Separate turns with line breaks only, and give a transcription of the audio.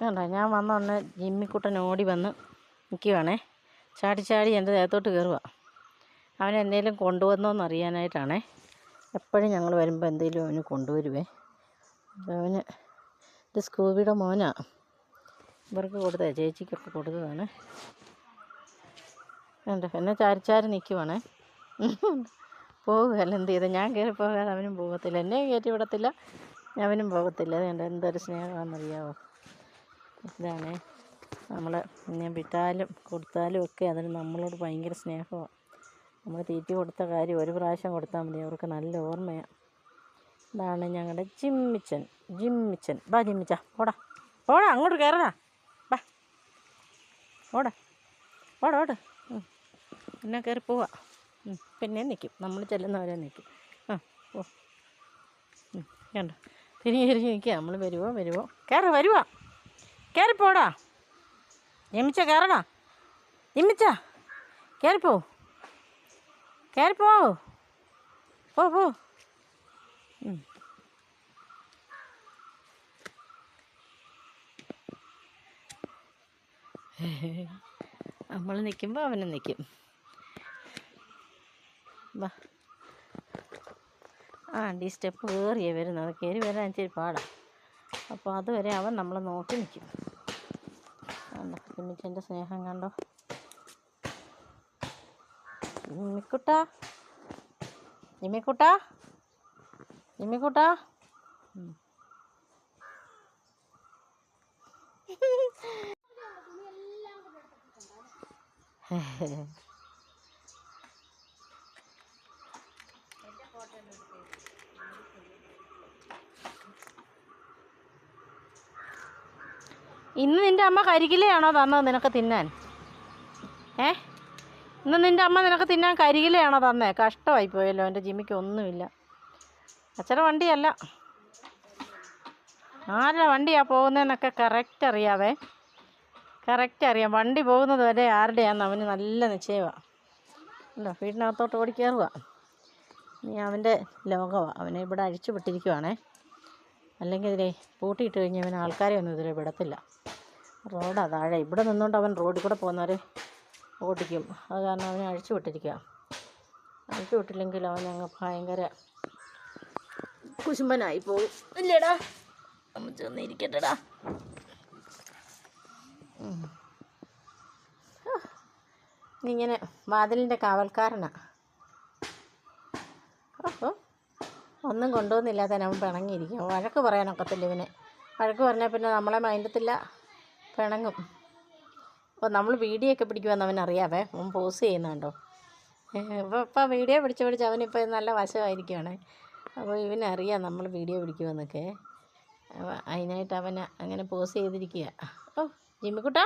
കണ്ടോ, ഞാൻ വന്നോടനെ ജിമ്മിക്കുട്ടൻ ഓടി വന്ന് നിൽക്കുവാണേ. ചാടി ചാടി എൻ്റെ ദേഹത്തോട്ട് കയറുക. അവൻ എന്തെങ്കിലും കൊണ്ടുവന്നോന്ന് അറിയാനായിട്ടാണേ. എപ്പോഴും ഞങ്ങൾ വരുമ്പോൾ എന്തെങ്കിലും അവന് കൊണ്ടുവരുവേ. അപ്പോൾ അവന് ഇത് സ്കൂബിയുടെ മോനാ. ഇവർക്ക് കൊടുത്തേ, ചേച്ചിക്കൊക്കെ കൊടുത്തതാണ്. കണ്ടോ, എന്നെ ചാരി നിൽക്കുവാണേ. പോകുകയല്ല എന്ത് ചെയ്ത്, ഞാൻ കയറി പോകാതെ അവനും പോകത്തില്ല. എന്നെ കയറ്റി വിടത്തില്ല, അവനും പോകത്തില്ല. അതുകൊണ്ട് എന്തൊരു സ്നേഹമാണെന്നറിയാമോ. ഇതാണേ നമ്മൾ പിന്നെ വിട്ടാലും കൊടുത്താലും ഒക്കെ അതിന് നമ്മളോട് ഭയങ്കര സ്നേഹമാണ്. നമ്മൾ തീറ്റി കൊടുത്ത കാര്യം ഒരു പ്രാവശ്യം കൊടുത്താൽ മതി, അവർക്ക് നല്ല ഓർമ്മയാണ്. ഇതാണ് ഞങ്ങളുടെ ജിമ്മിച്ചൻ. ബാ ജിമ്മിച്ച, ഓടാ അങ്ങോട്ട് കയറടാ, ബാ ഓട് പിന്നെ കയറി പോവാ. പിന്നെ നിൽക്കും, നമ്മൾ ചെല്ലുന്നവരെ നിൽക്കും. ഓ കണ്ടോ, തിരിഞ്ഞ് നിൽക്കുക. നമ്മൾ വരുവോ കയറിപ്പോടാ ജിമ്മിച്ച, കയറടാ ജിമ്മിച്ച, കയറിപ്പോ പോ. നമ്മൾ നിൽക്കുമ്പോൾ അവനും നിൽക്കും. വാ, ഈ സ്റ്റെപ്പ് കയറിയാണ് വരുന്നത്. അത് കയറി വരാൻ ഇച്ചിരി പാടാം. അപ്പോൾ അതുവരെ അവൻ നമ്മളെ നോക്കി നിൽക്കും. കണ്ടോ ജിമ്മിച്ചൻ്റെ സ്നേഹം കണ്ടോ. ജിമ്മിക്കുട്ടാ ഇന്ന് നിൻ്റെ അമ്മ കരികിലയാണോ തന്നത് നിനക്ക് തിന്നാൻ? ഇന്ന് നിൻ്റെ അമ്മ നിനക്ക് തിന്നാൻ കരികിലയാണോ തന്നേ? കഷ്ടമായി പോയല്ലോ, എൻ്റെ ജിമ്മിക്ക് ഒന്നുമില്ല. അച്ഛൻ്റെ വണ്ടിയല്ല, ആരുടെ വണ്ടിയാണ് പോകുന്നതെന്നൊക്കെ കറക്റ്റ് അറിയാം. വണ്ടി പോകുന്നത് വരെ ആരുടെയാണെന്ന് അവന് നല്ല നിശ്ചയമാണ്. അല്ലോ, വീടിനകത്തോട്ട് ഓടിക്കയറുക. ഇനി അവൻ്റെ ലോകമാണ്. അവനെ ഇവിടെ അഴിച്ചു വിട്ടിരിക്കുവാണേ. അല്ലെങ്കിൽ ഇതിലെ പൂട്ടിയിട്ട് കഴിഞ്ഞാൽ അവൻ ആൾക്കാരെ ഒന്നും ഇതിലെ വിടത്തില്ല. റോഡാണ് താഴെ. ഇവിടെ നിന്നുകൊണ്ട് അവൻ റോഡിൽ കൂടെ പോകുന്നവരെ ഓടിക്കും. അത് കാരണം അവനെ അഴിച്ചു വിട്ടിരിക്കുക. അഴിച്ചു വിട്ടില്ലെങ്കിൽ അവൻ അങ്ങ് ഭയങ്കര കുശുമ്പനായി പോകും. ഇല്ലേടാ, നമ്മൾ ചെന്നിരിക്കട്ടെടാ. ഇങ്ങനെ വാതിലിൻ്റെ കാവൽക്കാരനാണ്. ഒന്നും കൊണ്ടുവന്നില്ലാതെ അവൻ പിണങ്ങിയിരിക്കും. വഴക്ക് പറയാനൊക്കത്തില്ല ഇവനെ. വഴക്ക് പറഞ്ഞാൽ പിന്നെ നമ്മളെ മൈൻഡത്തില്ല, പിണങ്ങും. അപ്പോൾ നമ്മൾ വീഡിയോ ഒക്കെ പിടിക്കുമെന്ന് അവനറിയാവേ. അവൻ പോസ് ചെയ്യുന്നുണ്ടോ. ഇപ്പോൾ വീഡിയോ പിടിച്ച് അവനിപ്പോൾ നല്ല വശമായിരിക്കുകയാണ്. അപ്പോൾ ഇവനറിയാം നമ്മൾ വീഡിയോ പിടിക്കുമെന്നൊക്കെ. അതിനായിട്ട് അവൻ അങ്ങനെ പോസ് ചെയ്തിരിക്കുക. ജിമ്മിക്കുട്ടാ